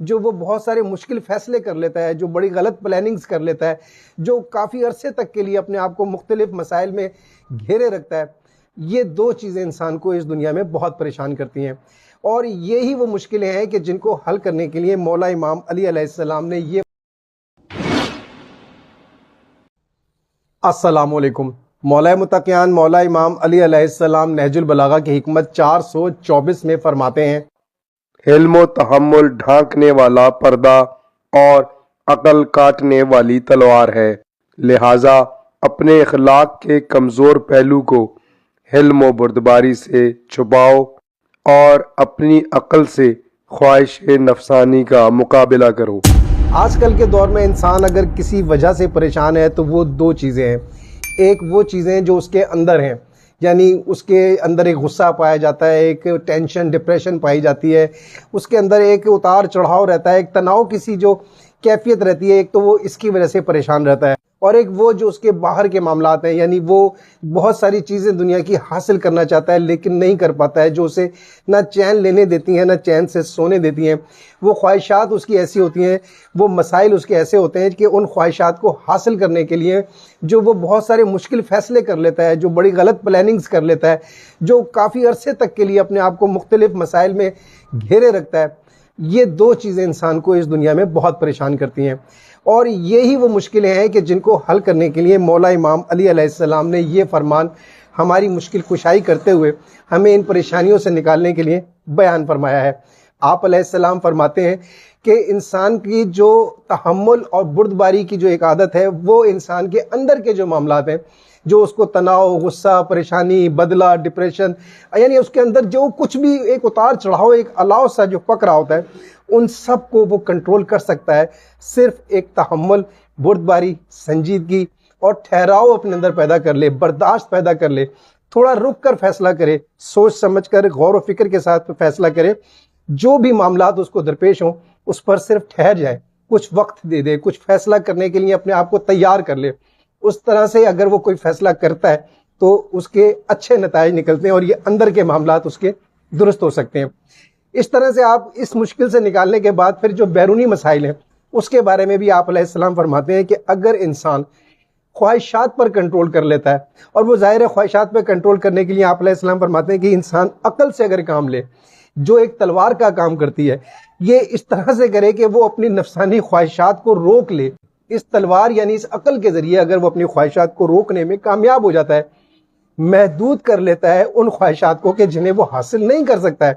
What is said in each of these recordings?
جو وہ بہت سارے مشکل فیصلے کر لیتا ہے، جو بڑی غلط پلاننگز کر لیتا ہے، جو کافی عرصے تک کے لیے اپنے آپ کو مختلف مسائل میں گھیرے رکھتا ہے، یہ دو چیزیں انسان کو اس دنیا میں بہت پریشان کرتی ہیں، اور یہی وہ مشکلیں ہیں کہ جن کو حل کرنے کے لیے مولا امام علی علیہ السلام نے یہ السلام علیکم۔ مولا متقیان مولا امام علی علیہ السلام نہج البلاغہ کی حکمت 424 میں فرماتے ہیں، علم و تحمل ڈھانکنے والا پردہ اور عقل کاٹنے والی تلوار ہے، لہٰذا اپنے اخلاق کے کمزور پہلو کو حلم و بردباری سے چھپاؤ اور اپنی عقل سے خواہش نفسانی کا مقابلہ کرو۔ آج کل کے دور میں انسان اگر کسی وجہ سے پریشان ہے تو وہ دو چیزیں ہیں۔ ایک وہ چیزیں جو اس کے اندر ہیں، یعنی اس کے اندر ایک غصہ پایا جاتا ہے، ایک ٹینشن ڈپریشن پائی جاتی ہے، اس کے اندر ایک اتار چڑھاؤ رہتا ہے، ایک تناؤ کسی جو کیفیت رہتی ہے، ایک تو وہ اس کی وجہ سے پریشان رہتا ہے، اور ایک وہ جو اس کے باہر کے معاملات ہیں، یعنی وہ بہت ساری چیزیں دنیا کی حاصل کرنا چاہتا ہے لیکن نہیں کر پاتا ہے، جو اسے نہ چین لینے دیتی ہیں نہ چین سے سونے دیتی ہیں۔ وہ خواہشات اس کی ایسی ہوتی ہیں، وہ مسائل اس کے ایسے ہوتے ہیں کہ ان خواہشات کو حاصل کرنے کے لیے جو وہ بہت سارے مشکل فیصلے کر لیتا ہے، جو بڑی غلط پلاننگز کر لیتا ہے، جو کافی عرصے تک کے لیے اپنے آپ کو مختلف مسائل میں گھیرے رکھتا ہے، یہ دو چیزیں انسان کو اس دنیا میں بہت پریشان کرتی ہیں، اور یہی وہ مشکلیں ہیں کہ جن کو حل کرنے کے لیے مولا امام علی علیہ السلام نے یہ فرمان ہماری مشکل کشائی کرتے ہوئے ہمیں ان پریشانیوں سے نکالنے کے لیے بیان فرمایا ہے۔ آپ علیہ السلام فرماتے ہیں کہ انسان کی جو تحمل اور بردباری کی جو ایک عادت ہے، وہ انسان کے اندر کے جو معاملات ہیں، جو اس کو تناؤ، غصہ، پریشانی، بدلہ، ڈپریشن، یعنی اس کے اندر جو کچھ بھی ایک اتار چڑھاؤ، ایک الاؤ سا جو پک رہا ہوتا ہے، ان سب کو وہ کنٹرول کر سکتا ہے صرف ایک تحمل، بردباری، سنجیدگی اور ٹھہراؤ اپنے اندر پیدا کر لے، برداشت پیدا کر لے، تھوڑا رک کر فیصلہ کرے، سوچ سمجھ کر غور و فکر کے ساتھ فیصلہ کرے، جو بھی معاملات اس کو درپیش ہوں اس پر صرف ٹھہر جائے، کچھ وقت دے دے، کچھ فیصلہ کرنے کے لیے اپنے آپ کو تیار کر لے۔ اس طرح سے اگر وہ کوئی فیصلہ کرتا ہے تو اس کے اچھے نتائج نکلتے ہیں اور یہ اندر کے معاملات اس کے درست ہو سکتے ہیں۔ اس طرح سے آپ اس مشکل سے نکالنے کے بعد پھر جو بیرونی مسائل ہیں اس کے بارے میں بھی آپ علیہ السلام فرماتے ہیں کہ اگر انسان خواہشات پر کنٹرول کر لیتا ہے، اور وہ ظاہر ہے خواہشات پر کنٹرول کرنے کے لیے آپ علیہ السلام فرماتے ہیں کہ انسان عقل سے اگر کام لے، جو ایک تلوار کا کام کرتی ہے، یہ اس طرح سے کرے کہ وہ اپنی نفسانی خواہشات کو روک لے۔ اس تلوار یعنی اس عقل کے ذریعے اگر وہ اپنی خواہشات کو روکنے میں کامیاب ہو جاتا ہے، محدود کر لیتا ہے ان خواہشات کو کہ جنہیں وہ حاصل نہیں کر سکتا ہے،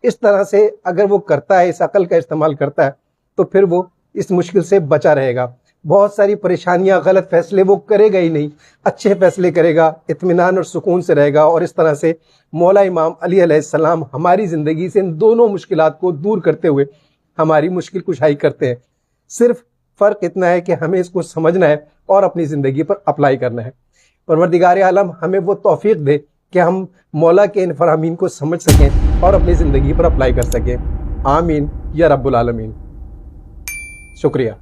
اس طرح سے اگر وہ کرتا ہے، اس عقل کا استعمال کرتا ہے، تو پھر وہ اس مشکل سے بچا رہے گا۔ بہت ساری پریشانیاں، غلط فیصلے وہ کرے گا ہی نہیں، اچھے فیصلے کرے گا، اطمینان اور سکون سے رہے گا، اور اس طرح سے مولا امام علی علیہ السلام ہماری زندگی سے ان دونوں مشکلات کو دور کرتے ہوئے ہماری مشکل کشائی کرتے ہیں۔ صرف فرق اتنا ہے کہ ہمیں اس کو سمجھنا ہے اور اپنی زندگی پر اپلائی کرنا ہے۔ پروردگار عالم ہمیں وہ توفیق دے کہ ہم مولا کے ان فرامین کو سمجھ سکیں اور اپنی زندگی پر اپلائی کر سکیں۔ آمین یا رب العالمین۔ شکریہ۔